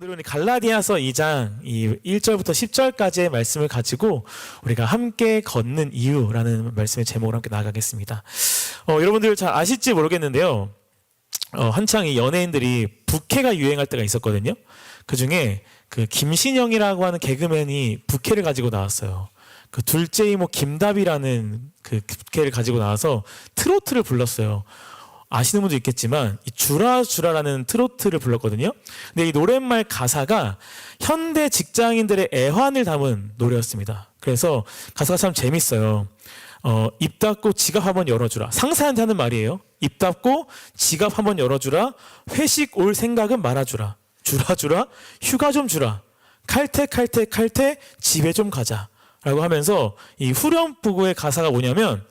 오늘 갈라디아서 2장 이 1절부터 10절까지의 말씀을 가지고 우리가 함께 걷는 이유라는 말씀의 제목으로 함께 나아가겠습니다. 여러분들 잘 아실지 모르겠는데요. 한창 이 연예인들이 부캐가 유행할 때가 있었거든요. 그 중에 그 김신영이라고 하는 개그맨이 부캐를 가지고 나왔어요. 그 둘째 이모 김다비라는 그 부캐를 가지고 나와서 트로트를 불렀어요. 아시는 분도 있겠지만 이 주라주라라는 트로트를 불렀거든요. 근데 이 노랫말 가사가 현대 직장인들의 애환을 담은 노래였습니다. 그래서 가사가 참 재밌어요. 입 닫고 지갑 한번 열어주라. 상사한테 하는 말이에요. 입 닫고 지갑 한번 열어주라. 회식 올 생각은 말아주라. 주라 휴가 좀 주라. 칼퇴 집에 좀 가자. 라고 하면서 이 후렴부구의 가사가 뭐냐면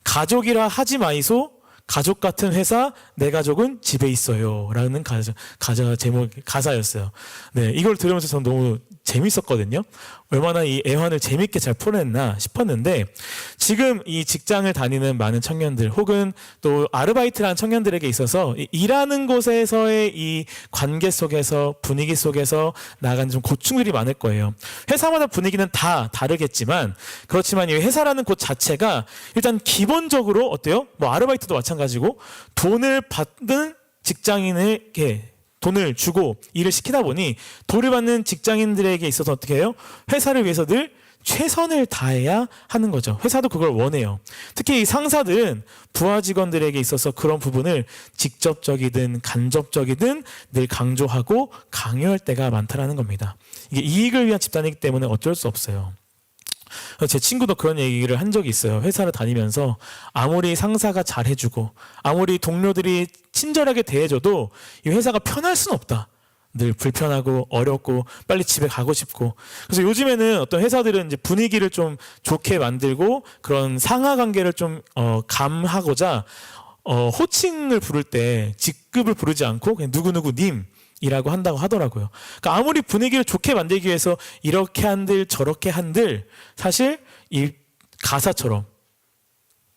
가족이라 하지 마이소. 가족 같은 회사, 내 가족은 집에 있어요. 라는 가사였어요. 네, 이걸 들으면서 저는 너무 재밌었거든요. 얼마나 이 애환을 재밌게 잘 풀어냈나 싶었는데, 지금 이 직장을 다니는 많은 청년들, 혹은 또 아르바이트를 하는 청년들에게 있어서 일하는 곳에서의 이 관계 속에서, 분위기 속에서 나아가는 좀 고충들이 많을 거예요. 회사마다 분위기는 다 다르겠지만, 그렇지만 이 회사라는 곳 자체가 일단 기본적으로 어때요? 뭐 아르바이트도 마찬가지고 돈을 받는 직장인에게 돈을 주고 일을 시키다 보니 돈을 받는 직장인들에게 있어서 어떻게 해요? 회사를 위해서 늘 최선을 다해야 하는 거죠. 회사도 그걸 원해요. 특히 이 상사들은 부하 직원들에게 있어서 그런 부분을 직접적이든 간접적이든 늘 강조하고 강요할 때가 많다라는 겁니다. 이게 이익을 위한 집단이기 때문에 어쩔 수 없어요. 제 친구도 그런 얘기를 한 적이 있어요. 회사를 다니면서 아무리 상사가 잘해주고 아무리 동료들이 친절하게 대해줘도 이 회사가 편할 수는 없다. 늘 불편하고 어렵고 빨리 집에 가고 싶고. 그래서 요즘에는 어떤 회사들은 이제 분위기를 좀 좋게 만들고 그런 상하 관계를 좀 감하고자 호칭을 부를 때 직급을 부르지 않고 그냥 누구누구 님 이라고 한다고 하더라고요. 그러니까 아무리 분위기를 좋게 만들기 위해서 이렇게 한들 저렇게 한들 사실 이 가사처럼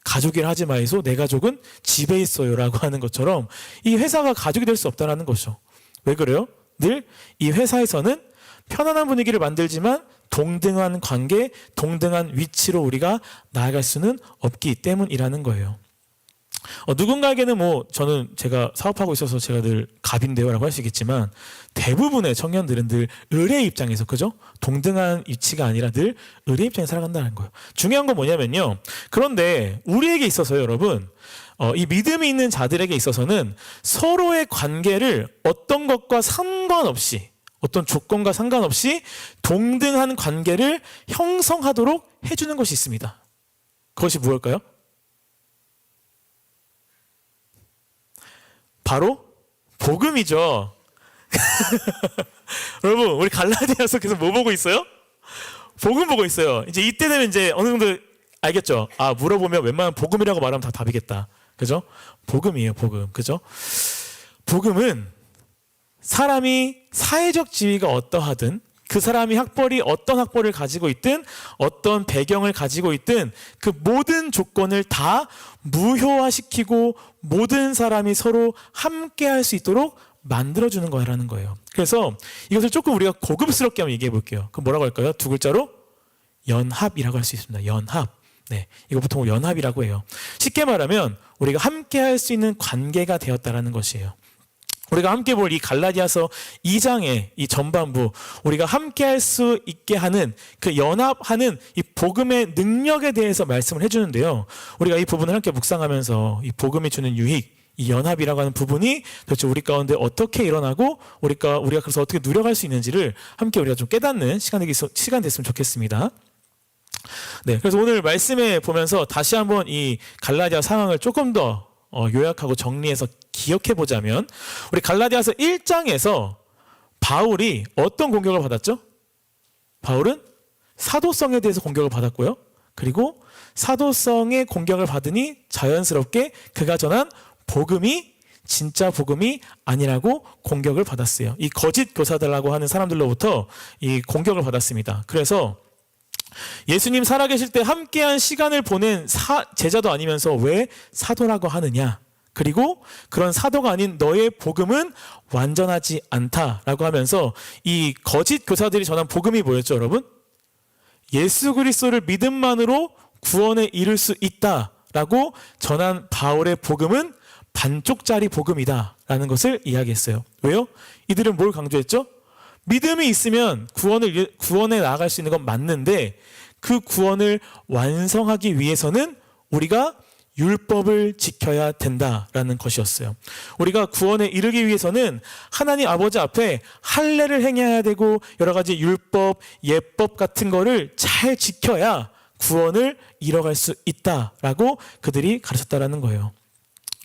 가족이라 하지 마이소 내 가족은 집에 있어요 라고 하는 것처럼 이 회사가 가족이 될 수 없다는 거죠. 왜 그래요? 늘 이 회사에서는 편안한 분위기를 만들지만 동등한 관계, 동등한 위치로 우리가 나아갈 수는 없기 때문이라는 거예요. 누군가에게는 뭐 저는 제가 사업하고 있어서 제가 늘 갑인데요 라고 할 수 있겠지만 대부분의 청년들은 늘 을의 입장에서 그죠? 동등한 위치가 아니라 늘 을의 입장에서 살아간다는 거예요. 중요한 건 뭐냐면요. 그런데 우리에게 있어서요 여러분 이 믿음이 있는 자들에게 있어서는 서로의 관계를 어떤 것과 상관없이 어떤 조건과 상관없이 동등한 관계를 형성하도록 해주는 것이 있습니다. 그것이 무엇일까요? 바로 복음이죠. 여러분 우리 갈라디아서 계속 뭐 보고 있어요? 복음 보고 있어요. 이제 이때 되면 이제 어느 정도 알겠죠? 아 물어보면 웬만하면 복음이라고 말하면 다 답이겠다. 그죠? 복음이에요 복음. 그죠? 복음은 사람이 사회적 지위가 어떠하든 그 사람이 어떤 학벌을 가지고 있든 어떤 배경을 가지고 있든 그 모든 조건을 다 무효화시키고 모든 사람이 서로 함께 할 수 있도록 만들어주는 거라는 거예요. 그래서 이것을 조금 우리가 고급스럽게 한번 얘기해 볼게요. 그럼 뭐라고 할까요? 두 글자로 연합이라고 할 수 있습니다. 연합. 네, 이거 보통 연합이라고 해요. 쉽게 말하면 우리가 함께 할 수 있는 관계가 되었다라는 것이에요. 우리가 함께 볼 이 갈라디아서 2장의 이 전반부 우리가 함께 할 수 있게 하는 그 연합하는 이 복음의 능력에 대해서 말씀을 해주는데요. 우리가 이 부분을 함께 묵상하면서 이 복음이 주는 유익 이 연합이라고 하는 부분이 도대체 우리 가운데 어떻게 일어나고 우리가 그래서 어떻게 누려갈 수 있는지를 함께 우리가 좀 깨닫는 시간 됐으면 좋겠습니다. 네, 그래서 오늘 말씀에 보면서 다시 한번 이 갈라디아 상황을 조금 더 요약하고 정리해서 기억해 보자면 우리 갈라디아서 1장에서 바울이 어떤 공격을 받았죠? 바울은 사도성에 대해서 공격을 받았고요. 그리고 사도성의 공격을 받으니 자연스럽게 그가 전한 복음이 진짜 복음이 아니라고 공격을 받았어요. 이 거짓 교사들이라고 하는 사람들로부터 이 공격을 받았습니다. 그래서 예수님 살아계실 때 함께한 시간을 보낸 제자도 아니면서 왜 사도라고 하느냐? 그리고 그런 사도가 아닌 너의 복음은 완전하지 않다라고 하면서 이 거짓 교사들이 전한 복음이 뭐였죠, 여러분? 예수 그리스도를 믿음만으로 구원에 이를 수 있다라고 전한 바울의 복음은 반쪽짜리 복음이다라는 것을 이야기했어요. 왜요? 이들은 뭘 강조했죠? 믿음이 있으면 구원에 나아갈 수 있는 건 맞는데 그 구원을 완성하기 위해서는 우리가 율법을 지켜야 된다라는 것이었어요. 우리가 구원에 이르기 위해서는 하나님 아버지 앞에 할례를 행해야 되고 여러 가지 율법, 예법 같은 거를 잘 지켜야 구원을 이뤄갈 수 있다라고 그들이 가르쳤다라는 거예요.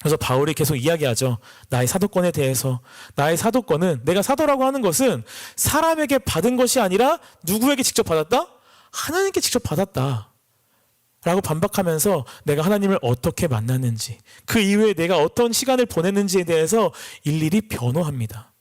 그래서 바울이 계속 이야기하죠. 나의 사도권에 대해서. 나의 사도권은, 내가 사도라고 하는 것은 사람에게 받은 것이 아니라 누구에게 직접 받았다? 하나님께 직접 받았다 라고 반박하면서 내가 하나님을 어떻게 만났는지, 그 이후에 내가 어떤 시간을 보냈는지에 대해서 일일이 변호합니다.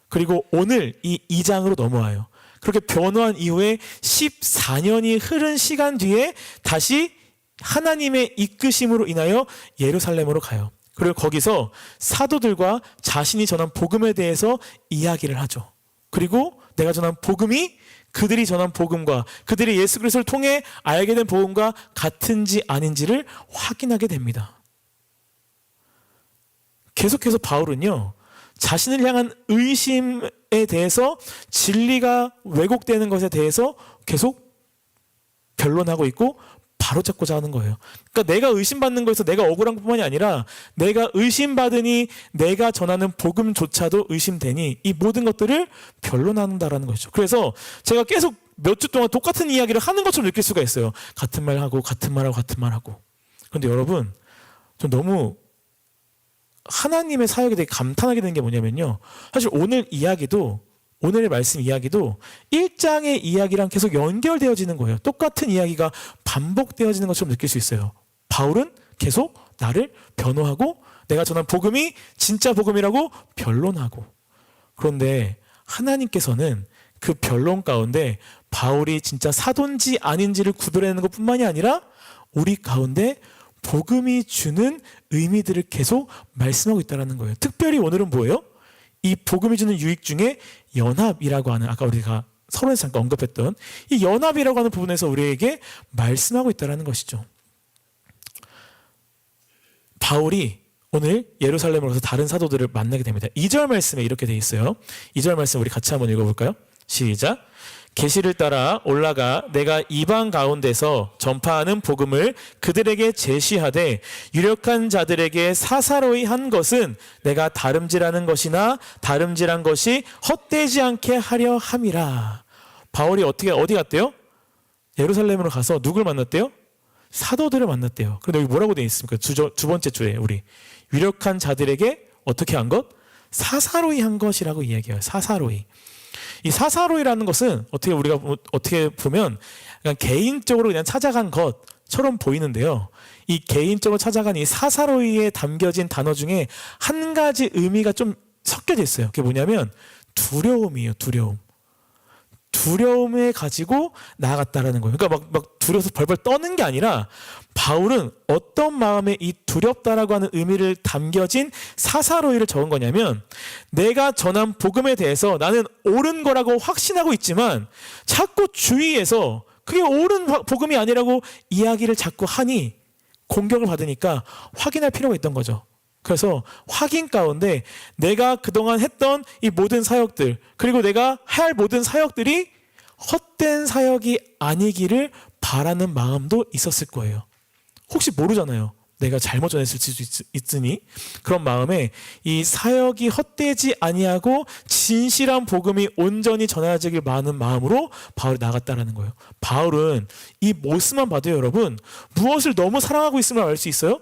그리고 오늘 이 2장으로 넘어와요. 그렇게 변호한 이후에 14년이 흐른 시간 뒤에 다시 하나님의 이끄심으로 인하여 예루살렘으로 가요. 그리고 거기서 사도들과 자신이 전한 복음에 대해서 이야기를 하죠. 그리고 내가 전한 복음이 그들이 전한 복음과 그들이 예수 그리스도를 통해 알게 된 복음과 같은지 아닌지를 확인하게 됩니다. 계속해서 바울은요, 자신을 향한 의심에 대해서, 진리가 왜곡되는 것에 대해서 계속 변론하고 있고 바로잡고자 하는 거예요. 그러니까 내가 의심받는 거에서 내가 억울한 것뿐만이 아니라 내가 의심받으니 내가 전하는 복음조차도 의심되니 이 모든 것들을 변론한다라는 것이죠. 그래서 제가 계속 몇 주 동안 똑같은 이야기를 하는 것처럼 느낄 수가 있어요. 같은 말하고 같은 말하고 같은 말하고. 그런데 여러분, 좀 너무 하나님의 사역에 대해 감탄하게 되는 게 뭐냐면요, 사실 오늘의 말씀 이야기도 1장의 이야기랑 계속 연결되어지는 거예요. 똑같은 이야기가 반복되어지는 것처럼 느낄 수 있어요. 바울은 계속 나를 변호하고 내가 전한 복음이 진짜 복음이라고 변론하고, 그런데 하나님께서는 그 변론 가운데 바울이 진짜 사도인지 아닌지를 구별하는 것뿐만이 아니라 우리 가운데 복음이 주는 의미들을 계속 말씀하고 있다는 거예요. 특별히 오늘은 뭐예요? 이 복음이 주는 유익 중에 연합이라고 하는, 아까 우리가 서론에서 잠깐 언급했던 이 연합이라고 하는 부분에서 우리에게 말씀하고 있다는 것이죠. 바울이 오늘 예루살렘으로 가서 다른 사도들을 만나게 됩니다. 2절 말씀에 이렇게 돼 있어요. 2절 말씀 우리 같이 한번 읽어볼까요? 시작. 계시를 따라 올라가 내가 이방 가운데서 전파하는 복음을 그들에게 제시하되 유력한 자들에게 사사로이 한 것은 내가 다름질하는 것이나 다름질한 것이 헛되지 않게 하려 함이라. 바울이 어디 갔대요? 예루살렘으로 가서 누굴 만났대요? 사도들을 만났대요. 그런데 여기 뭐라고 되어 있습니까? 두 번째 주에 우리 유력한 자들에게 어떻게 한 것? 사사로이 한 것이라고 이야기해요. 사사로이. 이 사사로이라는 것은 어떻게 보면 그냥 개인적으로 그냥 찾아간 것처럼 보이는데요. 이 개인적으로 찾아간 이 사사로이에 담겨진 단어 중에 한 가지 의미가 좀 섞여져 있어요. 그게 뭐냐면 두려움이에요. 두려움을 가지고 나아갔다라는 거예요. 그러니까 막 두려워서 벌벌 떠는 게 아니라 바울은 어떤 마음에 이 두렵다라고 하는 의미를 담겨진 사사로이를 적은 거냐면, 내가 전한 복음에 대해서 나는 옳은 거라고 확신하고 있지만 자꾸 주위에서 그게 옳은 복음이 아니라고 이야기를 자꾸 하니 공격을 받으니까 확인할 필요가 있던 거죠. 그래서 확인 가운데 내가 그동안 했던 이 모든 사역들, 그리고 내가 할 모든 사역들이 헛된 사역이 아니기를 바라는 마음도 있었을 거예요. 혹시 모르잖아요. 내가 잘못 전했을 수도 있으니 그런 마음에 이 사역이 헛되지 아니하고 진실한 복음이 온전히 전해지길 바라는 마음으로 바울이 나갔다라는 거예요. 바울은 이 모습만 봐도 여러분, 무엇을 너무 사랑하고 있음을 알 수 있어요?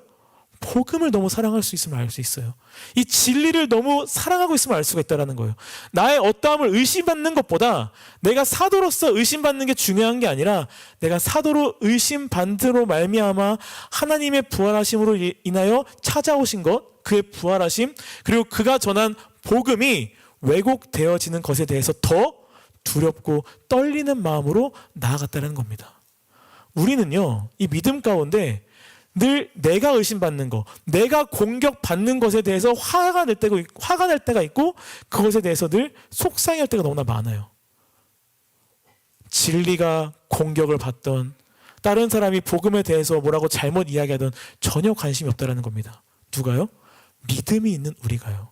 복음을 너무 사랑할 수 있음을 알 수 있어요. 이 진리를 너무 사랑하고 있음을 알 수가 있다는 거예요. 나의 어떠함을 의심받는 것보다 내가 사도로서 의심받는 게 중요한 게 아니라 내가 사도로 의심받음으로 말미암아 하나님의 부활하심으로 인하여 찾아오신 것, 그의 부활하심, 그리고 그가 전한 복음이 왜곡되어지는 것에 대해서 더 두렵고 떨리는 마음으로 나아갔다는 겁니다. 우리는요, 이 믿음 가운데 늘 내가 의심받는 거, 내가 공격받는 것에 대해서 화가 날 때가 있고 그것에 대해서 늘 속상해할 때가 너무나 많아요. 진리가 공격을 받던, 다른 사람이 복음에 대해서 뭐라고 잘못 이야기하던 전혀 관심이 없다라는 겁니다. 누가요? 믿음이 있는 우리가요.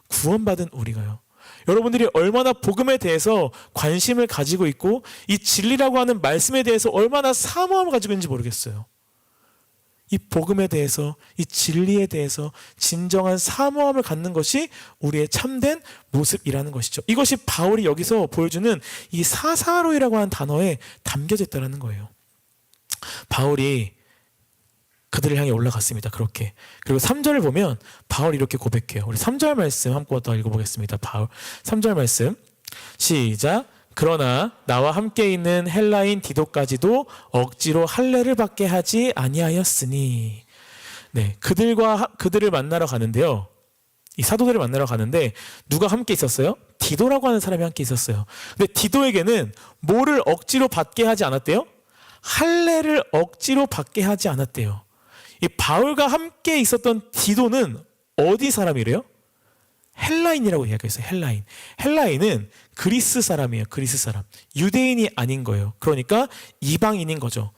구원받은 우리가요. 여러분들이 얼마나 복음에 대해서 관심을 가지고 있고 이 진리라고 하는 말씀에 대해서 얼마나 사모함을 가지고 있는지 모르겠어요. 이 복음에 대해서, 이 진리에 대해서 진정한 사모함을 갖는 것이 우리의 참된 모습이라는 것이죠. 이것이 바울이 여기서 보여주는 이 사사로이라고 하는 단어에 담겨져 있다는 거예요. 바울이 그들을 향해 올라갔습니다. 그렇게. 그리고 3절을 보면 바울이 이렇게 고백해요. 우리 3절 말씀 한번 더 읽어보겠습니다. 바울 3절 말씀 시작. 그러나 나와 함께 있는 헬라인 디도까지도 억지로 할례를 받게 하지 아니하였으니. 네, 그들을 만나러 가는데요. 이 사도들을 만나러 가는데 누가 함께 있었어요? 디도라고 하는 사람이 함께 있었어요. 근데 디도에게는 뭐를 억지로 받게 하지 않았대요? 할례를 억지로 받게 하지 않았대요. 이 바울과 함께 있었던 디도는 어디 사람이래요? 헬라인이라고 이야기했어요. 헬라인은 그리스 사람이에요. 그리스 사람. 유대인이 아닌 거예요. 그러니까 이방인인 거죠.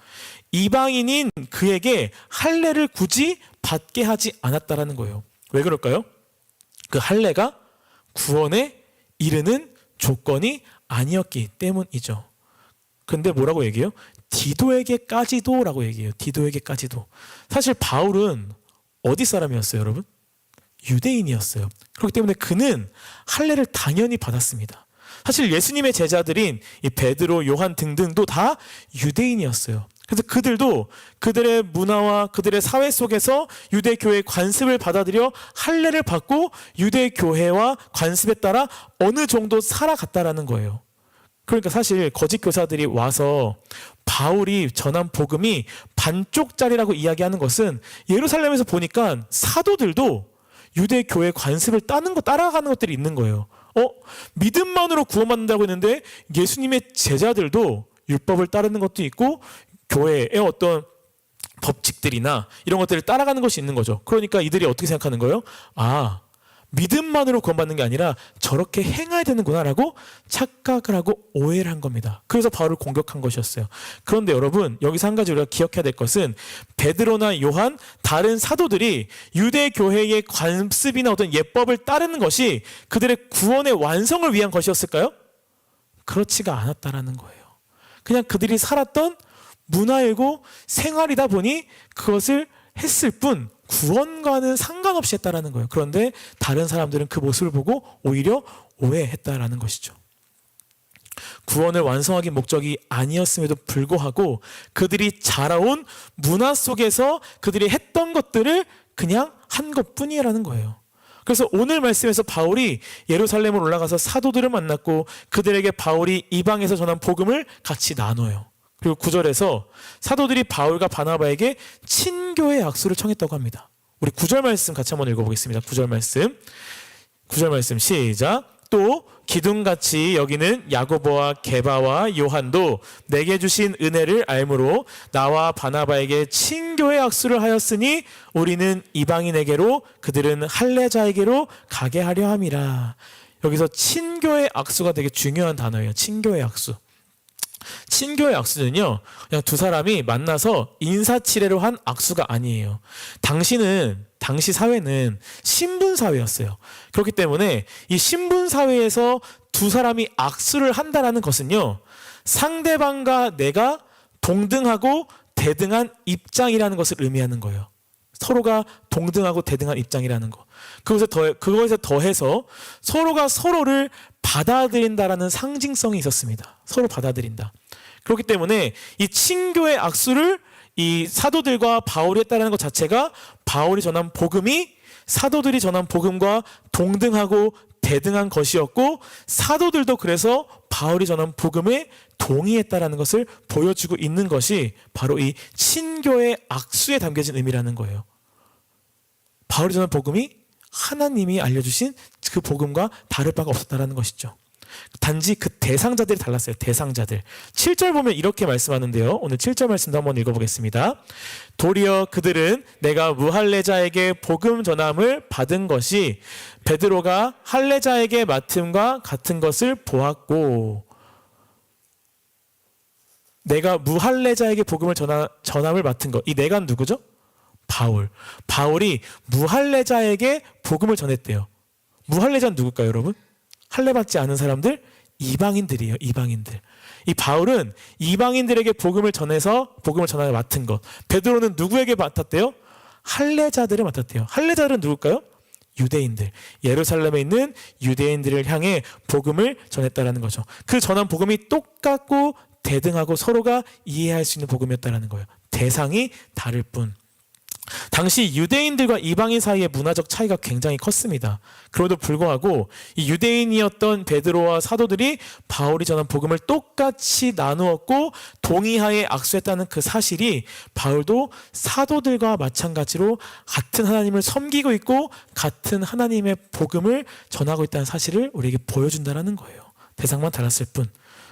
이방인인 그에게 할례를 굳이 받게 하지 않았다라는 거예요. 왜 그럴까요? 그 할례가 구원에 이르는 조건이 아니었기 때문이죠. 근데 뭐라고 얘기해요? 디도에게까지도라고 얘기해요. 디도에게까지도. 사실 바울은 어디 사람이었어요, 여러분? 유대인이었어요. 그렇기 때문에 그는 할례를 당연히 받았습니다. 사실 예수님의 제자들인 이 베드로, 요한 등등도 다 유대인이었어요. 그래서 그들도 그들의 문화와 그들의 사회 속에서 유대 교회의 관습을 받아들여 할례를 받고 유대 교회와 관습에 따라 어느 정도 살아갔다라는 거예요. 그러니까 사실 거짓 교사들이 와서 바울이 전한 복음이 반쪽짜리라고 이야기하는 것은 예루살렘에서 보니까 사도들도 유대 교회 관습을 따라가는 것들이 있는 거예요. 믿음만으로 구원받는다고 했는데 예수님의 제자들도 율법을 따르는 것도 있고 교회의 어떤 법칙들이나 이런 것들을 따라가는 것이 있는 거죠. 그러니까 이들이 어떻게 생각하는 거예요? 믿음만으로 구원받는 게 아니라 저렇게 행해야 되는구나라고 착각을 하고 오해를 한 겁니다. 그래서 바울을 공격한 것이었어요. 그런데 여러분, 여기서 한 가지 우리가 기억해야 될 것은 베드로나 요한, 다른 사도들이 유대 교회의 관습이나 어떤 예법을 따르는 것이 그들의 구원의 완성을 위한 것이었을까요? 그렇지가 않았다라는 거예요. 그냥 그들이 살았던 문화이고 생활이다 보니 그것을 했을 뿐 구원과는 상관없이 했다라는 거예요. 그런데 다른 사람들은 그 모습을 보고 오히려 오해했다라는 것이죠. 구원을 완성하기 목적이 아니었음에도 불구하고 그들이 자라온 문화 속에서 그들이 했던 것들을 그냥 한 것뿐이라는 거예요. 그래서 오늘 말씀에서 바울이 예루살렘을 올라가서 사도들을 만났고 그들에게 바울이 이방에서 전한 복음을 같이 나눠요. 그리고 9절에서 사도들이 바울과 바나바에게 친교의 약수를 청했다고 합니다. 우리 9절 말씀 같이 한번 읽어보겠습니다. 9절 말씀 시작. 또 기둥같이 여기는 야고보와 게바와 요한도 내게 주신 은혜를 알므로 나와 바나바에게 친교의 약수를 하였으니 우리는 이방인에게로 그들은 할례자에게로 가게 하려 함이라. 여기서 친교의 약수가 되게 중요한 단어예요. 친교의 약수. 친교의 악수는요, 그냥 두 사람이 만나서 인사치레로 한 악수가 아니에요. 당시 사회는 신분사회였어요. 그렇기 때문에 이 신분사회에서 두 사람이 악수를 한다는 것은요, 상대방과 내가 동등하고 대등한 입장이라는 것을 의미하는 거예요. 서로가 동등하고 대등한 입장이라는 거. 그것에 더해서 서로가 서로를 받아들인다라는 상징성이 있었습니다. 서로 받아들인다. 그렇기 때문에 이 친교의 악수를 이 사도들과 바울이 했다는 것 자체가 바울이 전한 복음이 사도들이 전한 복음과 동등하고 대등한 것이었고 사도들도 그래서 바울이 전한 복음에 동의했다라는 것을 보여주고 있는 것이 바로 이 친교의 악수에 담겨진 의미라는 거예요. 바울이 전한 복음이 하나님이 알려주신 그 복음과 다를 바가 없었다라는 것이죠. 단지 그 대상자들이 달랐어요. 대상자들. 7절 보면 이렇게 말씀하는데요. 오늘 7절 말씀도 한번 읽어보겠습니다. 도리어 그들은 내가 무할례자에게 복음 전함을 받은 것이 베드로가 할례자에게 맡음과 같은 것을 보았고, 내가 무할례자에게 복음을 전함을 맡은 것. 이 내가 누구죠? 바울. 바울이 무할례자에게 복음을 전했대요. 무할례자는 누굴까요, 여러분? 할례 받지 않은 사람들? 이방인들이에요. 이방인들. 이 바울은 이방인들에게 복음을 전함을 맡은 것. 베드로는 누구에게 맡았대요? 할례자들을 맡았대요. 할례자들은 누굴까요? 유대인들. 예루살렘에 있는 유대인들을 향해 복음을 전했다라는 거죠. 그 전한 복음이 똑같고 대등하고 서로가 이해할 수 있는 복음이었다라는 거예요. 대상이 다를 뿐. 당시 유대인들과 이방인 사이의 문화적 차이가 굉장히 컸습니다. 그럼에도 불구하고 이 유대인이었던 베드로와 사도들이 바울이 전한 복음을 똑같이 나누었고 동의하에 악수했다는 그 사실이 바울도 사도들과 마찬가지로 같은 하나님을 섬기고 있고 같은 하나님의 복음을 전하고 있다는 사실을 우리에게 보여준다는 거예요. 대상만 달랐을 뿐.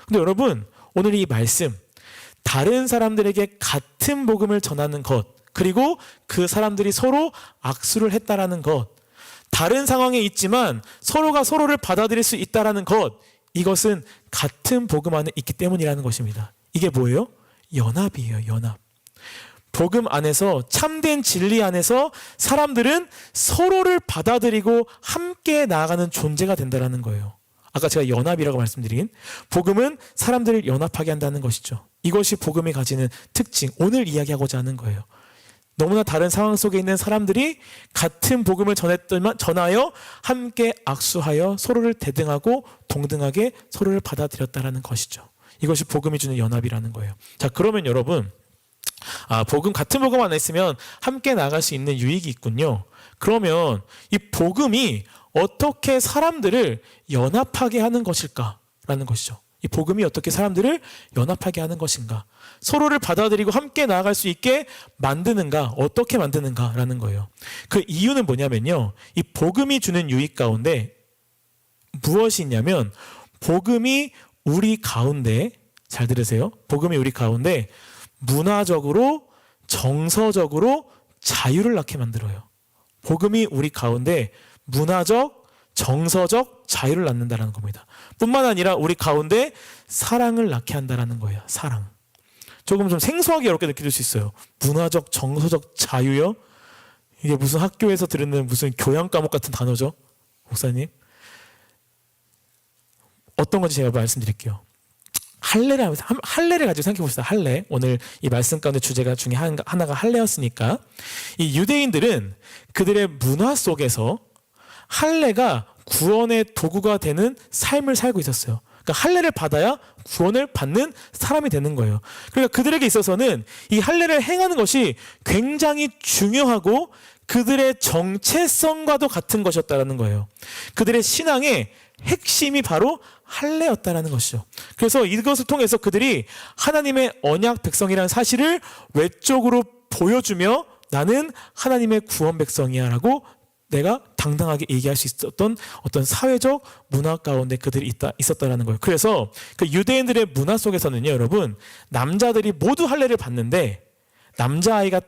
근데 여러분, 오늘 이 말씀, 다른 사람들에게 같은 복음을 전하는 것, 그리고 그 사람들이 서로 악수를 했다라는 것, 다른 상황에 있지만 서로가 서로를 받아들일 수 있다라는 것, 이것은 같은 복음 안에 있기 때문이라는 것입니다. 이게 뭐예요? 연합이에요. 연합. 복음 안에서, 참된 진리 안에서 사람들은 서로를 받아들이고 함께 나아가는 존재가 된다는 거예요. 아까 제가 연합이라고 말씀드린 복음은 사람들을 연합하게 한다는 것이죠. 이것이 복음이 가지는 특징, 오늘 이야기하고자 하는 거예요. 너무나 다른 상황 속에 있는 사람들이 같은 복음을 전하여 함께 악수하여 서로를 대등하고 동등하게 서로를 받아들였다라는 것이죠. 이것이 복음이 주는 연합이라는 거예요. 자, 그러면 여러분, 같은 복음 안에 있으면 함께 나갈 수 있는 유익이 있군요. 그러면 이 복음이 어떻게 사람들을 연합하게 하는 것일까라는 것이죠. 이 복음이 어떻게 사람들을 연합하게 하는 것인가, 서로를 받아들이고 함께 나아갈 수 있게 만드는가, 어떻게 만드는가라는 거예요. 그 이유는 뭐냐면요, 이 복음이 주는 유익 가운데 무엇이 있냐면, 복음이 우리 가운데, 잘 들으세요, 복음이 우리 가운데 문화적으로, 정서적으로 자유를 낳게 만들어요. 복음이 우리 가운데 문화적, 정서적 자유를 낳는다는 겁니다. 뿐만 아니라 우리 가운데 사랑을 낳게 한다는 거예요. 사랑. 조금 좀 생소하게 어렵게 느낄 수 있어요. 문화적, 정서적 자유요? 이게 무슨 학교에서 들은 무슨 교양 과목 같은 단어죠? 목사님? 어떤 건지 제가 말씀드릴게요. 할례를 가지고 생각해 봅시다. 할례. 오늘 이 말씀 가운데 주제가 중에 하나가 할례였으니까, 이 유대인들은 그들의 문화 속에서 할례가 구원의 도구가 되는 삶을 살고 있었어요. 그러니까 할례를 받아야 구원을 받는 사람이 되는 거예요. 그러니까 그들에게 있어서는 이 할례를 행하는 것이 굉장히 중요하고 그들의 정체성과도 같은 것이었다는 거예요. 그들의 신앙의 핵심이 바로 할례였다는 것이죠. 그래서 이것을 통해서 그들이 하나님의 언약 백성이라는 사실을 외적으로 보여주며 나는 하나님의 구원 백성이야 라고 내가 당당하게 얘기할 수 있었던 어떤 사회적 문화 가운데 그들이 있었다는 거예요. 그래서 그 유대인들의 문화 속에서는요, 여러분, 남자들이 모두 할례를 받는데 남자아이가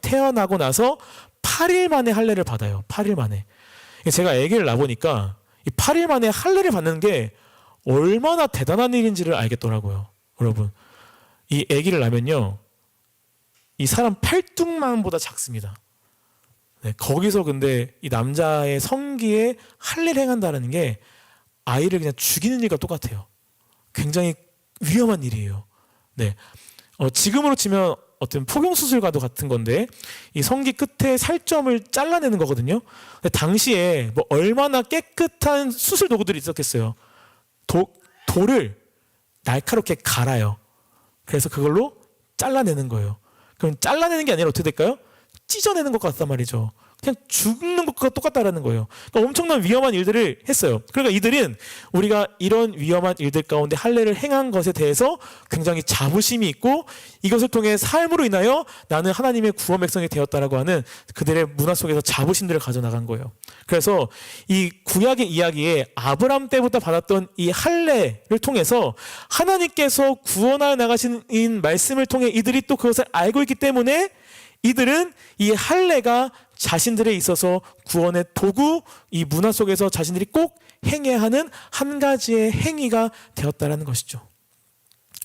태어나고 나서 8일 만에 할례를 받아요. 8일 만에. 제가 아기를 낳아보니까 이 8일 만에 할례를 받는 게 얼마나 대단한 일인지를 알겠더라고요. 여러분, 이 아기를 낳으면요, 이 사람 팔뚝만보다 작습니다. 네, 거기서 근데 이 남자의 성기에 할례를 행한다는 게 아이를 그냥 죽이는 일과 똑같아요. 굉장히 위험한 일이에요. 네, 지금으로 치면 어떤 포경수술과도 같은 건데 이 성기 끝에 살점을 잘라내는 거거든요. 근데 당시에 뭐 얼마나 깨끗한 수술 도구들이 있었겠어요. 돌을 날카롭게 갈아요. 그래서 그걸로 잘라내는 거예요. 그럼 잘라내는 게 아니라 어떻게 될까요? 찢어내는 것 같단 말이죠. 그냥 죽는 것과 똑같다라는 거예요. 그러니까 엄청난 위험한 일들을 했어요. 그러니까 이들은 우리가 이런 위험한 일들 가운데 할례를 행한 것에 대해서 굉장히 자부심이 있고 이것을 통해 삶으로 인하여 나는 하나님의 구원 백성이 되었다라고 하는 그들의 문화 속에서 자부심들을 가져나간 거예요. 그래서 이 구약의 이야기에 아브람 때부터 받았던 이 할례를 통해서 하나님께서 구원하여 나가신 말씀을 통해 이들이 또 그것을 알고 있기 때문에 이들은 이 할례가 자신들에 있어서 구원의 도구, 이 문화 속에서 자신들이 꼭 행해야 하는 한 가지의 행위가 되었다라는 것이죠.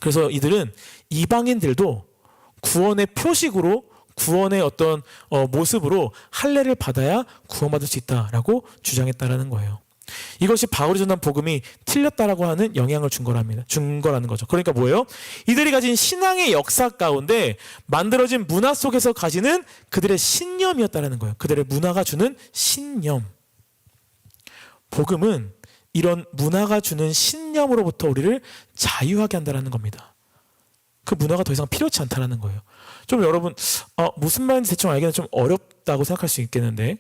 그래서 이들은 이방인들도 구원의 표식으로, 구원의 어떤 모습으로 할례를 받아야 구원받을 수 있다라고 주장했다라는 거예요. 이것이 바울이 전한 복음이 틀렸다라고 하는 영향을 준 거라는 거죠. 그러니까 뭐예요? 이들이 가진 신앙의 역사 가운데 만들어진 문화 속에서 가지는 그들의 신념이었다라는 거예요. 그들의 문화가 주는 신념. 복음은 이런 문화가 주는 신념으로부터 우리를 자유하게 한다라는 겁니다. 그 문화가 더 이상 필요치 않다라는 거예요. 좀 여러분 무슨 말인지 대충 알기는 좀 어렵다고 생각할 수 있겠는데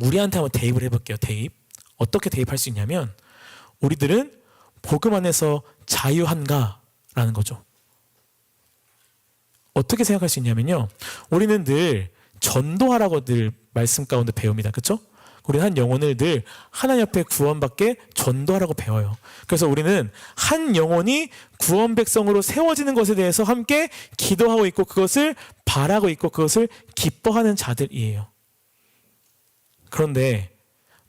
우리한테 한번 대입을 해볼게요. 대입. 어떻게 대입할 수 있냐면 우리들은 복음 안에서 자유한가라는 거죠. 어떻게 생각할 수 있냐면요. 우리는 늘 전도하라고 늘 말씀 가운데 배웁니다. 그렇죠? 우리는 한 영혼을 늘 하나님 앞에 구원받게 전도하라고 배워요. 그래서 우리는 한 영혼이 구원 백성으로 세워지는 것에 대해서 함께 기도하고 있고 그것을 바라고 있고 그것을 기뻐하는 자들이에요. 그런데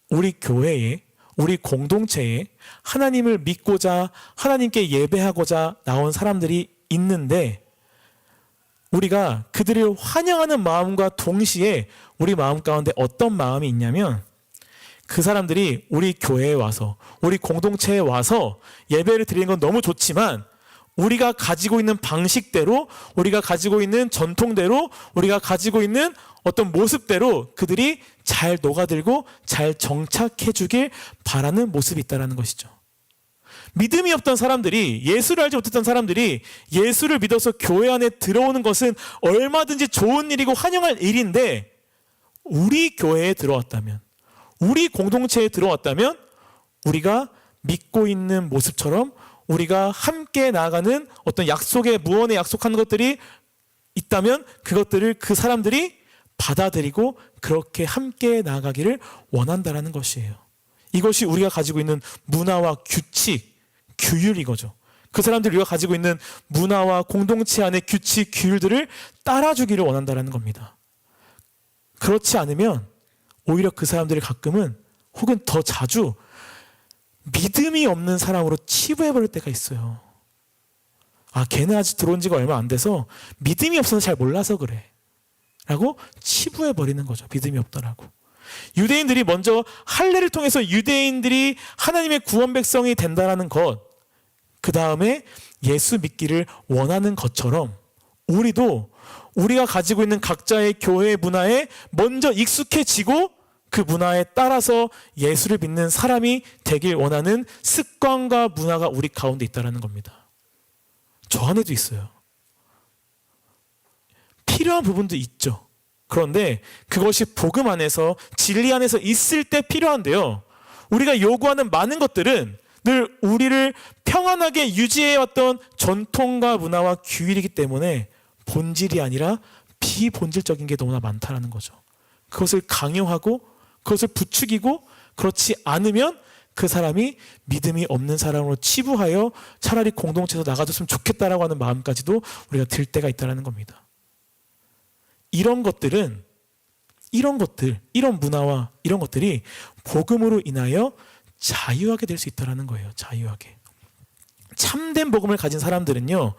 우리 교회에, 우리 공동체에 하나님을 믿고자 하나님께 예배하고자 나온 사람들이 있는데 우리가 그들을 환영하는 마음과 동시에 우리 마음 가운데 어떤 마음이 있냐면 그 사람들이 우리 교회에 와서 우리 공동체에 와서 예배를 드리는 건 너무 좋지만 우리가 가지고 있는 방식대로 우리가 가지고 있는 전통대로 우리가 가지고 있는 어떤 모습대로 그들이 잘 녹아들고 잘 정착해 주길 바라는 모습이 있다는 것이죠. 믿음이 없던 사람들이 예수를 알지 못했던 사람들이 예수를 믿어서 교회 안에 들어오는 것은 얼마든지 좋은 일이고 환영할 일인데 우리 교회에 들어왔다면 우리 공동체에 들어왔다면 우리가 믿고 있는 모습처럼 우리가 함께 나아가는 어떤 약속의 무언에 약속하는 것들이 있다면 그것들을 그 사람들이 받아들이고 그렇게 함께 나아가기를 원한다라는 것이에요. 이것이 우리가 가지고 있는 문화와 규칙, 규율 이거죠. 그 사람들이 우리가 가지고 있는 문화와 공동체 안의 규칙, 규율들을 따라주기를 원한다라는 겁니다. 그렇지 않으면 오히려 그 사람들이 가끔은 혹은 더 자주 믿음이 없는 사람으로 치부해버릴 때가 있어요. 걔는 아직 들어온 지가 얼마 안 돼서 믿음이 없어서 잘 몰라서 그래 라고 치부해버리는 거죠. 믿음이 없더라고. 유대인들이 먼저 할례를 통해서 유대인들이 하나님의 구원 백성이 된다라는 것, 그 다음에 예수 믿기를 원하는 것처럼 우리도 우리가 가지고 있는 각자의 교회 문화에 먼저 익숙해지고 그 문화에 따라서 예수를 믿는 사람이 되길 원하는 습관과 문화가 우리 가운데 있다는 겁니다. 저 안에도 있어요. 필요한 부분도 있죠. 그런데 그것이 복음 안에서 진리 안에서 있을 때 필요한데요. 우리가 요구하는 많은 것들은 늘 우리를 평안하게 유지해왔던 전통과 문화와 규율이기 때문에 본질이 아니라 비본질적인 게 너무나 많다는 거죠. 그것을 강요하고 그것을 부추기고 그렇지 않으면 그 사람이 믿음이 없는 사람으로 치부하여 차라리 공동체에서 나가줬으면 좋겠다라고 하는 마음까지도 우리가 들 때가 있다는 겁니다. 이런 것들은 이런 문화와 이런 것들이 복음으로 인하여 자유하게 될 수 있다는 거예요. 자유하게. 참된 복음을 가진 사람들은요,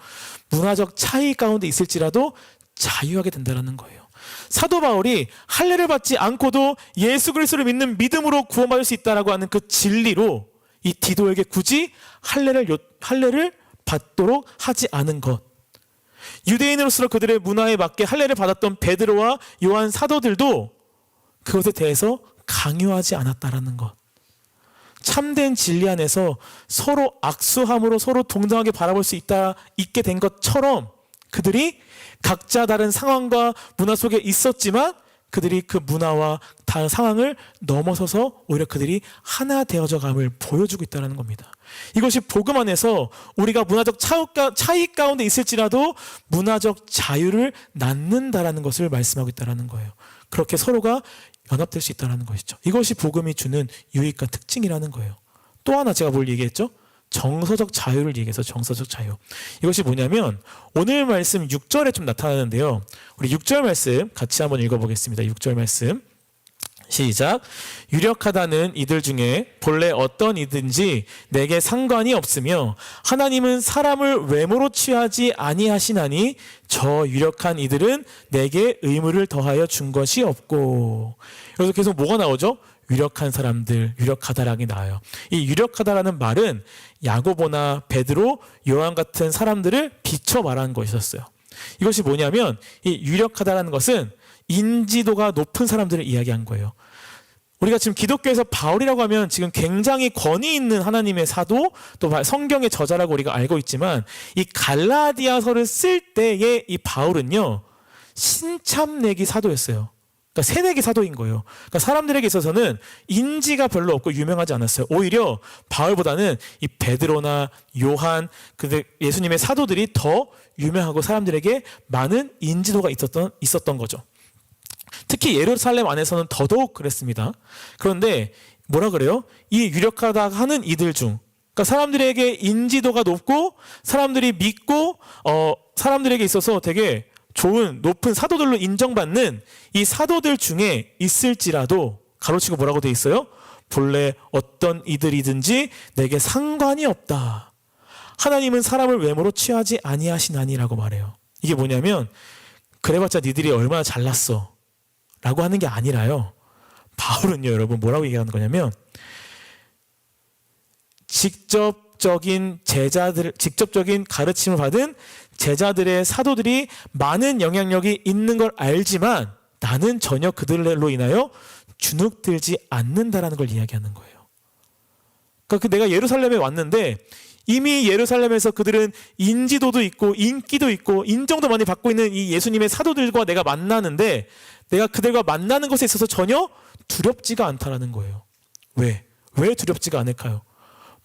문화적 차이 가운데 있을지라도 자유하게 된다는 거예요. 사도 바울이 할례를 받지 않고도 예수 그리스도를 믿는 믿음으로 구원받을 수 있다라고 하는 그 진리로 이 디도에게 굳이 할례를 받도록 하지 않은 것. 유대인으로서 그들의 문화에 맞게 할례를 받았던 베드로와 요한 사도들도 그것에 대해서 강요하지 않았다라는 것. 참된 진리 안에서 서로 악수함으로 서로 동등하게 바라볼 수 있게 된 것처럼 그들이 각자 다른 상황과 문화 속에 있었지만 그들이 그 문화와 다른 상황을 넘어서서 오히려 그들이 하나 되어져 감을 보여주고 있다는 겁니다. 이것이 복음 안에서 우리가 문화적 차이 가운데 있을지라도 문화적 자유를 낳는다라는 것을 말씀하고 있다는 거예요. 그렇게 서로가 연합될 수 있다는 것이죠. 이것이 복음이 주는 유익과 특징이라는 거예요. 또 하나 제가 뭘 얘기했죠? 정서적 자유를 얘기해서 정서적 자유. 이것이 뭐냐면 오늘 말씀 6절에 좀 나타나는데요. 우리 6절 말씀 같이 한번 읽어보겠습니다. 6절 말씀 시작. 유력하다는 이들 중에 본래 어떤 이든지 내게 상관이 없으며 하나님은 사람을 외모로 취하지 아니하시나니 저 유력한 이들은 내게 의무를 더하여 준 것이 없고. 여기서 계속 뭐가 나오죠? 유력한 사람들, 유력하다라는 게 나와요. 이 유력하다라는 말은 야고보나 베드로, 요한 같은 사람들을 비춰 말하는 것이었어요. 이것이 뭐냐면 이 유력하다라는 것은 인지도가 높은 사람들을 이야기한 거예요. 우리가 지금 기독교에서 바울이라고 하면 지금 굉장히 권위 있는 하나님의 사도, 또 성경의 저자라고 우리가 알고 있지만 이 갈라디아서를 쓸 때의 이 바울은요, 신참내기 사도였어요. 그러니까 새내기 사도인 거예요. 그러니까 사람들에게 있어서는 인지가 별로 없고 유명하지 않았어요. 오히려 바울보다는 이 베드로나 요한, 예수님의 사도들이 더 유명하고 사람들에게 많은 인지도가 있었던 거죠. 특히 예루살렘 안에서는 더더욱 그랬습니다. 그런데 뭐라 그래요? 이 유력하다 하는 이들 중, 그러니까 사람들에게 인지도가 높고 사람들이 믿고 사람들에게 있어서 되게 좋은 높은 사도들로 인정받는 이 사도들 중에 있을지라도 가로치고 뭐라고 돼 있어요? 본래 어떤 이들이든지 내게 상관이 없다. 하나님은 사람을 외모로 취하지 아니하시나니라고 말해요. 이게 뭐냐면 그래봤자 니들이 얼마나 잘났어 라고 하는 게 아니라요. 바울은요, 여러분 뭐라고 얘기하는 거냐면 직접적인 가르침을 받은 제자들의 사도들이 많은 영향력이 있는 걸 알지만 나는 전혀 그들로 인하여 주눅들지 않는다라는 걸 이야기하는 거예요. 그러니까 내가 예루살렘에 왔는데 이미 예루살렘에서 그들은 인지도도 있고 인기도 있고 인정도 많이 받고 있는 이 예수님의 사도들과 내가 만나는데 내가 그들과 만나는 것에 있어서 전혀 두렵지가 않다라는 거예요. 왜 두렵지가 않을까요?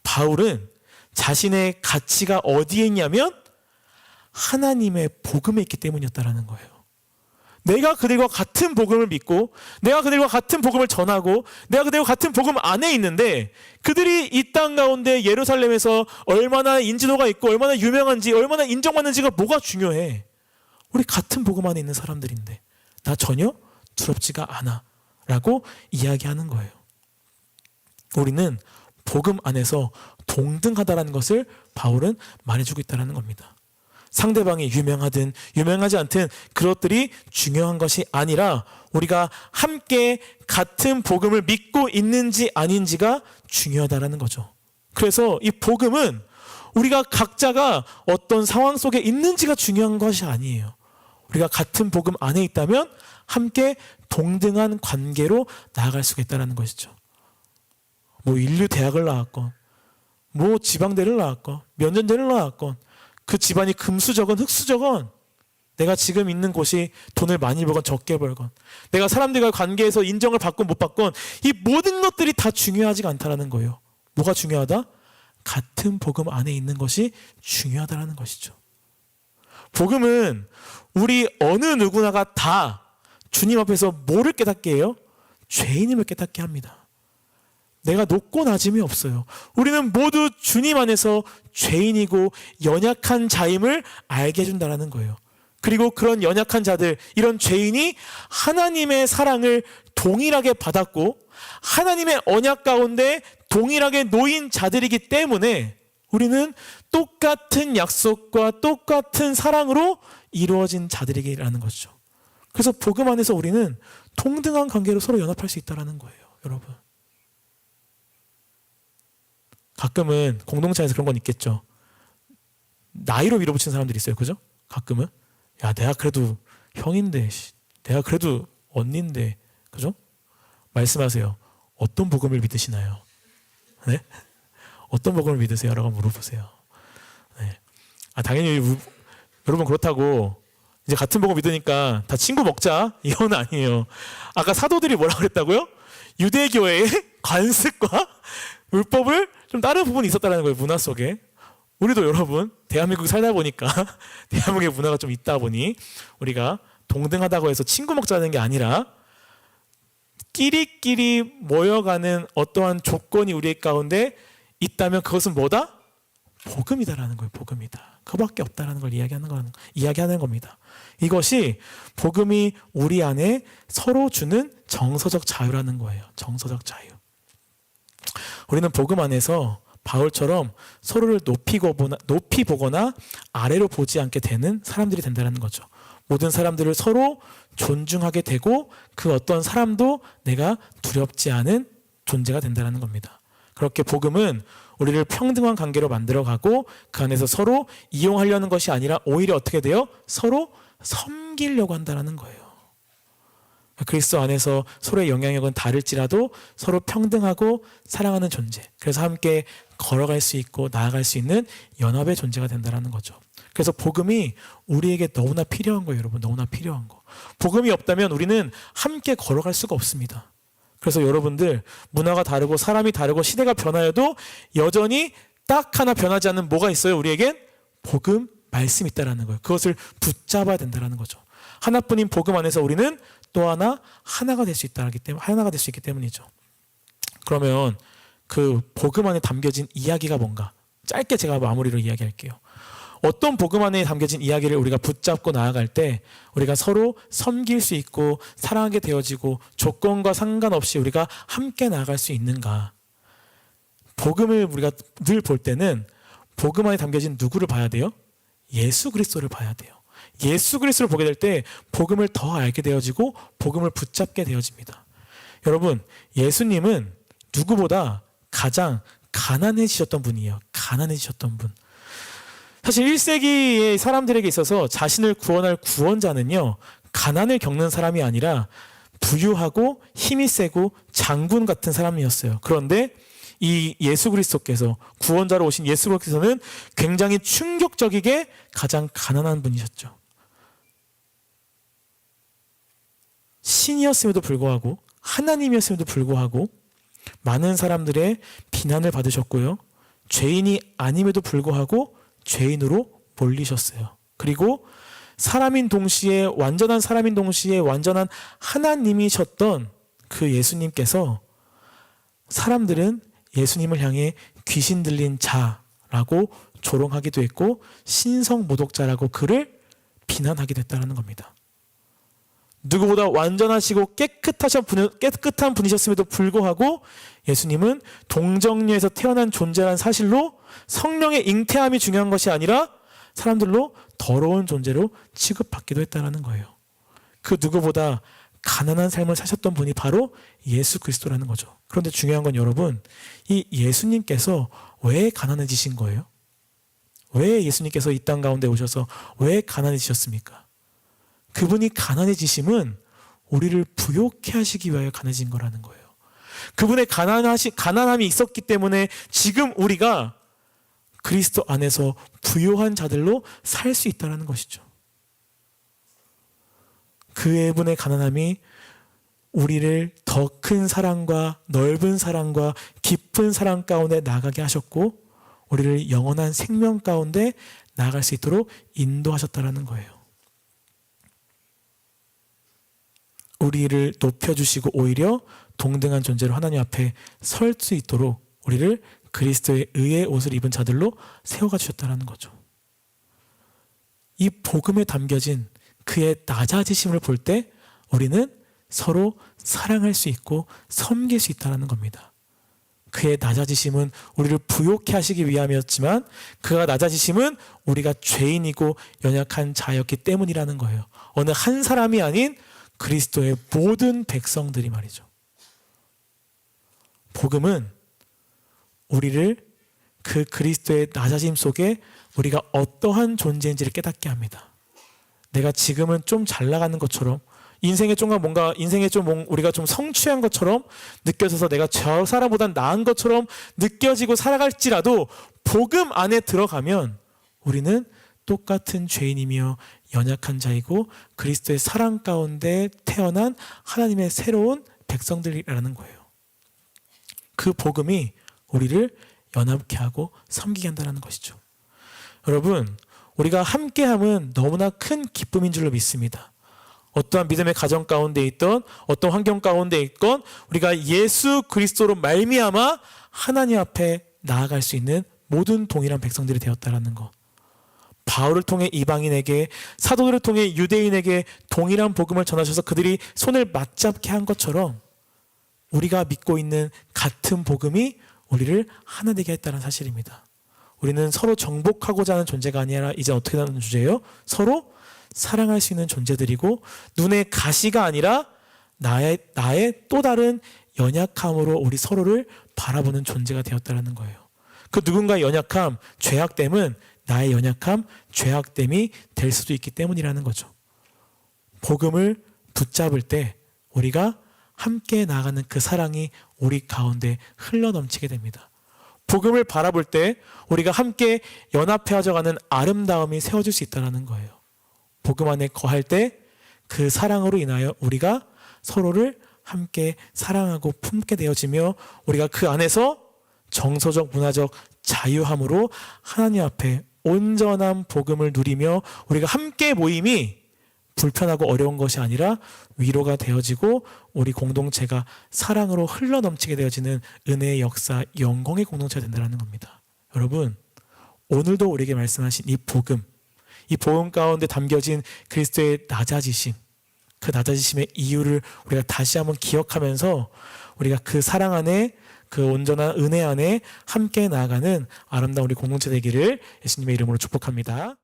바울은 자신의 가치가 어디에 있냐면 하나님의 복음에 있기 때문이었다라는 거예요. 내가 그들과 같은 복음을 믿고 내가 그들과 같은 복음을 전하고 내가 그들과 같은 복음 안에 있는데 그들이 이 땅 가운데 예루살렘에서 얼마나 인지도가 있고 얼마나 유명한지 얼마나 인정받는지가 뭐가 중요해. 우리 같은 복음 안에 있는 사람들인데 나 전혀 두렵지가 않아 라고 이야기하는 거예요. 우리는 복음 안에서 동등하다라는 것을 바울은 말해주고 있다는 겁니다. 상대방이 유명하든 유명하지 않든 그것들이 중요한 것이 아니라 우리가 함께 같은 복음을 믿고 있는지 아닌지가 중요하다는 거죠. 그래서 이 복음은 우리가 각자가 어떤 상황 속에 있는지가 중요한 것이 아니에요. 우리가 같은 복음 안에 있다면 함께 동등한 관계로 나아갈 수가 있다는 것이죠. 뭐 인류 대학을 나왔건 뭐 지방대를 나왔건 면전대를 나왔건 그 집안이 금수저건 흙수저건 내가 지금 있는 곳이 돈을 많이 벌건 적게 벌건 내가 사람들과 관계에서 인정을 받건 못 받건 이 모든 것들이 다 중요하지가 않다는 거예요. 뭐가 중요하다? 같은 복음 안에 있는 것이 중요하다는 것이죠. 복음은 우리 어느 누구나가 다 주님 앞에서 뭐를 깨닫게 해요? 죄인임을 깨닫게 합니다. 내가 높고 낮음이 없어요. 우리는 모두 주님 안에서 죄인이고 연약한 자임을 알게 해준다는 거예요. 그리고 그런 연약한 자들, 이런 죄인이 하나님의 사랑을 동일하게 받았고 하나님의 언약 가운데 동일하게 놓인 자들이기 때문에 우리는 똑같은 약속과 똑같은 사랑으로 이루어진 자들이라는 것이죠. 그래서 복음 안에서 우리는 동등한 관계로 서로 연합할 수 있다는 거예요, 여러분. 가끔은 공동체에서 그런 건 있겠죠. 나이로 밀어붙이는 사람들이 있어요. 그죠? 가끔은. 야, 내가 그래도 형인데, 내가 그래도 언니인데, 그죠? 말씀하세요. 어떤 복음을 믿으시나요? 네? 어떤 복음을 믿으세요? 라고 물어보세요. 네. 당연히 여러분 그렇다고 이제 같은 복음 믿으니까 다 친구 먹자, 이건 아니에요. 아까 사도들이 뭐라 그랬다고요? 유대교회의 관습과 율법을 좀 다른 부분이 있었다는 거예요. 문화 속에. 우리도 여러분 대한민국 살다 보니까 대한민국의 문화가 좀 있다 보니 우리가 동등하다고 해서 친구 먹자는 게 아니라 끼리끼리 모여가는 어떠한 조건이 우리 가운데 있다면 그것은 뭐다? 복음이다라는 거예요. 복음이다. 그밖에 없다라는 걸 이야기하는 겁니다. 이것이 복음이 우리 안에 서로 주는 정서적 자유라는 거예요. 정서적 자유. 우리는 복음 안에서 바울처럼 서로를 높이 보거나 아래로 보지 않게 되는 사람들이 된다는 거죠. 모든 사람들을 서로 존중하게 되고 그 어떤 사람도 내가 두렵지 않은 존재가 된다는 겁니다. 그렇게 복음은 우리를 평등한 관계로 만들어가고 그 안에서 서로 이용하려는 것이 아니라 오히려 어떻게 돼요? 서로 섬기려고 한다는 거예요. 그리스도 안에서 서로의 영향력은 다를지라도 서로 평등하고 사랑하는 존재. 그래서 함께 걸어갈 수 있고 나아갈 수 있는 연합의 존재가 된다는 거죠. 그래서 복음이 우리에게 너무나 필요한 거예요, 여러분. 너무나 필요한 거. 복음이 없다면 우리는 함께 걸어갈 수가 없습니다. 그래서 여러분들 문화가 다르고 사람이 다르고 시대가 변하여도 여전히 딱 하나 변하지 않는 뭐가 있어요? 우리에겐 복음, 말씀이 있다는 거예요. 그것을 붙잡아야 된다는 거죠. 하나뿐인 복음 안에서 우리는 또 하나가 될 수 있기 때문이죠. 그러면 그 복음 안에 담겨진 이야기가 뭔가? 짧게 제가 마무리로 이야기할게요. 어떤 복음 안에 담겨진 이야기를 우리가 붙잡고 나아갈 때 우리가 서로 섬길 수 있고 사랑하게 되어지고 조건과 상관없이 우리가 함께 나아갈 수 있는가? 복음을 우리가 늘 볼 때는 복음 안에 담겨진 누구를 봐야 돼요? 예수 그리스도를 봐야 돼요. 예수 그리스도를 보게 될 때 복음을 더 알게 되어지고 복음을 붙잡게 되어집니다. 여러분, 예수님은 누구보다 가장 가난해지셨던 분이에요. 가난해지셨던 분. 사실 1세기의 사람들에게 있어서 자신을 구원할 구원자는요, 가난을 겪는 사람이 아니라 부유하고 힘이 세고 장군 같은 사람이었어요. 그런데 이 예수 그리스도께서, 구원자로 오신 예수 그리스도는 굉장히 충격적이게 가장 가난한 분이셨죠. 신이었음에도 불구하고, 하나님이었음에도 불구하고 많은 사람들의 비난을 받으셨고요. 죄인이 아님에도 불구하고 죄인으로 몰리셨어요. 그리고 사람인 동시에, 완전한 사람인 동시에 완전한 하나님이셨던 그 예수님께서 사람들은 예수님을 향해 귀신 들린 자라고 조롱하기도 했고 신성모독자라고 그를 비난하기도 했다는 겁니다. 누구보다 완전하시고 깨끗한 분이셨음에도 불구하고 예수님은 동정녀에서 태어난 존재라는 사실로 성령의 잉태함이 중요한 것이 아니라 사람들로 더러운 존재로 취급받기도 했다는 거예요. 그 누구보다 가난한 삶을 사셨던 분이 바로 예수 그리스도라는 거죠. 그런데 중요한 건 여러분, 이 예수님께서 왜 가난해지신 거예요? 왜 예수님께서 이 땅 가운데 오셔서 왜 가난해지셨습니까? 그분이 가난해지심은 우리를 부욕해 하시기 위하여 가난해진 거라는 거예요. 그분의 가난함이 있었기 때문에 지금 우리가 그리스도 안에서 부요한 자들로 살 수 있다는 것이죠. 그분의 가난함이 우리를 더 큰 사랑과 넓은 사랑과 깊은 사랑 가운데 나가게 하셨고 우리를 영원한 생명 가운데 나아갈 수 있도록 인도하셨다는 거예요. 우리를 높여주시고 오히려 동등한 존재로 하나님 앞에 설 수 있도록 우리를 그리스도의 의의 옷을 입은 자들로 세워가 주셨다는 거죠. 이 복음에 담겨진 그의 낮아지심을 볼 때 우리는 서로 사랑할 수 있고 섬길 수 있다는 겁니다. 그의 낮아지심은 우리를 부욕해 하시기 위함이었지만 그가 낮아지심은 우리가 죄인이고 연약한 자였기 때문이라는 거예요. 어느 한 사람이 아닌 그리스도의 모든 백성들이 말이죠. 복음은 우리를 그 그리스도의 낮아짐 속에 우리가 어떠한 존재인지를 깨닫게 합니다. 내가 지금은 좀 잘 나가는 것처럼 인생에 좀 우리가 좀 성취한 것처럼 느껴져서 내가 저 사람보다 나은 것처럼 느껴지고 살아갈지라도 복음 안에 들어가면 우리는 똑같은 죄인이며 연약한 자이고 그리스도의 사랑 가운데 태어난 하나님의 새로운 백성들이라는 거예요. 그 복음이 우리를 연합케 하고 섬기게 한다는 것이죠. 여러분, 우리가 함께함은 너무나 큰 기쁨인 줄로 믿습니다. 어떠한 믿음의 가정 가운데 있던 어떤 환경 가운데 있건 우리가 예수 그리스도로 말미암아 하나님 앞에 나아갈 수 있는 모든 동일한 백성들이 되었다라는 것. 바울을 통해 이방인에게, 사도들을 통해 유대인에게 동일한 복음을 전하셔서 그들이 손을 맞잡게 한 것처럼 우리가 믿고 있는 같은 복음이 우리를 하나 되게 했다는 사실입니다. 우리는 서로 정복하고자 하는 존재가 아니라 이제 어떻게 되는 주제예요? 서로 사랑할 수 있는 존재들이고 눈의 가시가 아니라 나의 또 다른 연약함으로 우리 서로를 바라보는 존재가 되었다는 거예요. 그 누군가의 연약함, 죄악됨은 나의 연약함, 죄악됨이 될 수도 있기 때문이라는 거죠. 복음을 붙잡을 때 우리가 함께 나아가는 그 사랑이 우리 가운데 흘러넘치게 됩니다. 복음을 바라볼 때 우리가 함께 연합해져가는 아름다움이 세워질 수 있다는 거예요. 복음 안에 거할 때 그 사랑으로 인하여 우리가 서로를 함께 사랑하고 품게 되어지며 우리가 그 안에서 정서적, 문화적 자유함으로 하나님 앞에 온전한 복음을 누리며 우리가 함께 모임이 불편하고 어려운 것이 아니라 위로가 되어지고 우리 공동체가 사랑으로 흘러넘치게 되어지는 은혜의 역사, 영광의 공동체가 된다는 겁니다. 여러분, 오늘도 우리에게 말씀하신 이 복음 가운데 담겨진 그리스도의 낮아지심, 그 낮아지심의 이유를 우리가 다시 한번 기억하면서 우리가 그 사랑 안에, 그 온전한 은혜 안에 함께 나아가는 아름다운 우리 공동체 되기를 예수님의 이름으로 축복합니다.